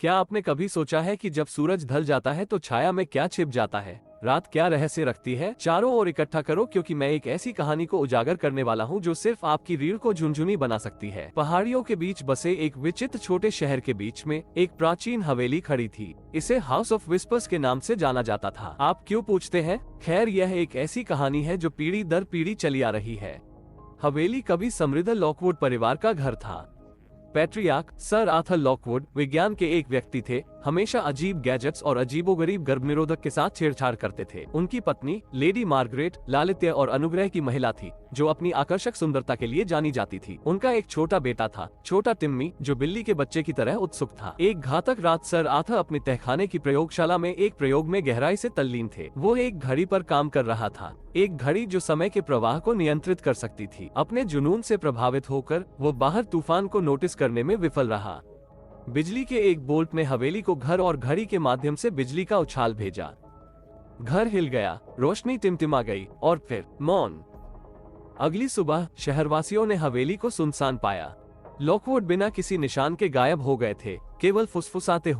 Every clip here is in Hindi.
क्या आपने कभी सोचा है कि जब सूरज ढल जाता है तो छाया में क्या छिप जाता है? रात क्या रहस्य रखती है? चारों ओर इकट्ठा करो, क्योंकि मैं एक ऐसी कहानी को उजागर करने वाला हूँ जो सिर्फ आपकी रीढ़ को झुनझुनी बना सकती है। पहाड़ियों के बीच बसे एक विचित्र छोटे शहर के बीच में एक प्राचीन हवेली खड़ी थी। इसे हाउस ऑफ विस्पर्स के नाम से जाना जाता था। आप क्यों पूछते हैं? खैर, यह एक ऐसी कहानी है जो पीढ़ी दर पीढ़ी चली आ रही है। हवेली कभी समृद्ध लॉकवुड परिवार का घर था। पैट्रियार्क सर आर्थर लॉकवुड विज्ञान के एक व्यक्ति थे, हमेशा अजीब गैजेट्स और अजीबोगरीब गर्भनिरोधक के साथ छेड़छाड़ करते थे। उनकी पत्नी लेडी मार्गरेट लालित्य और अनुग्रह की महिला थी, जो अपनी आकर्षक सुंदरता के लिए जानी जाती थी। उनका एक छोटा बेटा था, छोटा टिम्मी, जो बिल्ली के बच्चे की तरह उत्सुक था। एक घातक रात सर आर्थर अपने तहखाने की प्रयोगशाला में एक प्रयोग में गहराई से तल्लीन थे। वो एक घड़ी पर काम कर रहा था, एक घड़ी जो समय के प्रवाह को नियंत्रित कर सकती थी। अपने जुनून से प्रभावित होकर वो बाहर तूफान को नोटिस करने में विफल रहा। बिजली के एक बोल्ट ने हवेली को घर और घड़ी के माध्यम से बिजली का उछाल भेजा। घर हिल गया, रोशनी टिमटिमा गई और फिर मौन। अगली सुबह शहरवासियों ने हवेली को सुनसान पाया। लॉकवुड बिना किसी निशान के गायब हो गए थे, केवल फुसफुसाते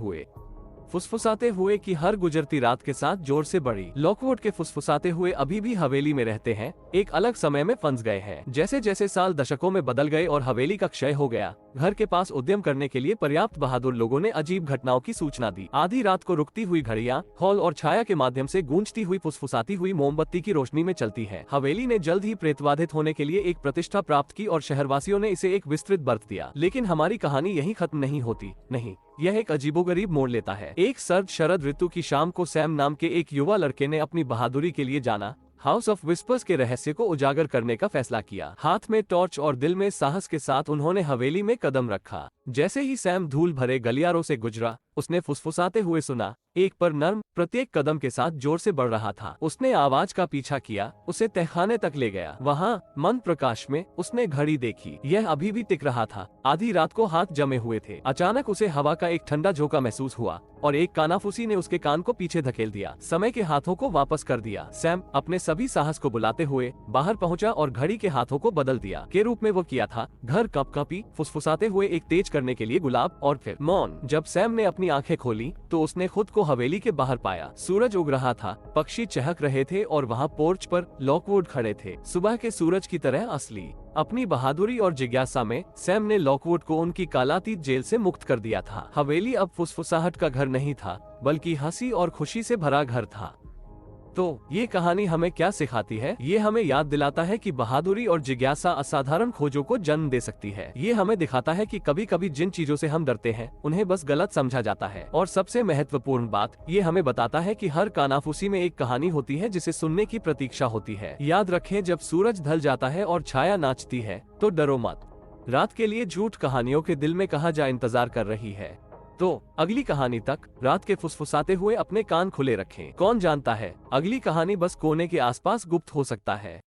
हुए कि हर गुजरती रात के साथ जोर से बढ़ी। लॉकवुड के फुसफुसाते हुए अभी भी हवेली में रहते हैं, एक अलग समय में फंस गए हैं। जैसे जैसे साल दशकों में बदल गए और हवेली का क्षय हो गया, घर के पास उद्यम करने के लिए पर्याप्त बहादुर लोगों ने अजीब घटनाओं की सूचना दी। आधी रात को रुकती हुई घड़ियां हॉल और छाया के माध्यम से गूंजती हुई फुसफुसाती हुई मोमबत्ती की रोशनी में चलती है। हवेली ने जल्द ही प्रेतवाधित होने के लिए एक प्रतिष्ठा प्राप्त की और शहरवासियों ने इसे एक विस्तृत बर्थ दिया। लेकिन हमारी कहानी यहीं खत्म नहीं होती। नहीं, यह एक अजीबोगरीब मोड़ लेता है। एक सर्द शरद ऋतु की शाम को सैम नाम के एक युवा लड़के ने अपनी बहादुरी के लिए जाना हाउस ऑफ विस्पर्स के रहस्य को उजागर करने का फैसला किया। हाथ में टॉर्च और दिल में साहस के साथ उन्होंने हवेली में कदम रखा। जैसे ही सैम धूल भरे गलियारों से गुजरा, उसने फुसफुसाते हुए सुना, एक पर नर्म, प्रत्येक कदम के साथ जोर से बढ़ रहा था। उसने आवाज का पीछा किया, उसे तहखाने तक ले गया। वहाँ मंद प्रकाश में उसने घड़ी देखी, यह अभी भी टिक रहा था। आधी रात को हाथ जमे हुए थे। अचानक उसे हवा का एक ठंडा झोंका महसूस हुआ और एक कानाफूसी ने उसके कान को पीछे धकेल दिया, समय के हाथों को वापस कर दिया। सैम अपने सभी साहस को बुलाते हुए बाहर पहुंचा और घड़ी के हाथों को बदल दिया के रूप में वो किया था। घर कपकपी, फुसफुसाते हुए एक तेज करने के लिए गुलाब और फिर मौन। जब सैम ने अपनी आंखें खोली तो उसने खुद को हवेली के बाहर पाया। सूरज उग रहा था, पक्षी चहक रहे थे और वहाँ पोर्च पर लॉकवुड खड़े थे, सुबह के सूरज की तरह असली। अपनी बहादुरी और जिज्ञासा में सैम ने लॉकवुड को उनकी कालातीत जेल से मुक्त कर दिया था। हवेली अब फुसफुसाहट का घर नहीं था, बल्कि हंसी और खुशी से भरा घर था। तो ये कहानी हमें क्या सिखाती है? ये हमें याद दिलाता है कि बहादुरी और जिज्ञासा असाधारण खोजों को जन्म दे सकती है। ये हमें दिखाता है कि कभी कभी जिन चीजों से हम डरते हैं, उन्हें बस गलत समझा जाता है। और सबसे महत्वपूर्ण बात, ये हमें बताता है कि हर कानाफूसी में एक कहानी होती है जिसे सुनने की प्रतीक्षा होती है। याद रखें, जब सूरज ढल जाता है और छाया नाचती है, तो डरो मत। रात के लिए झूठ कहानियों के दिल में कहा जा इंतजार कर रही है। तो अगली कहानी तक रात के फुसफुसाते हुए अपने कान खुले रखें। कौन जानता है, अगली कहानी बस कोने के आसपास गुप्त हो सकता है।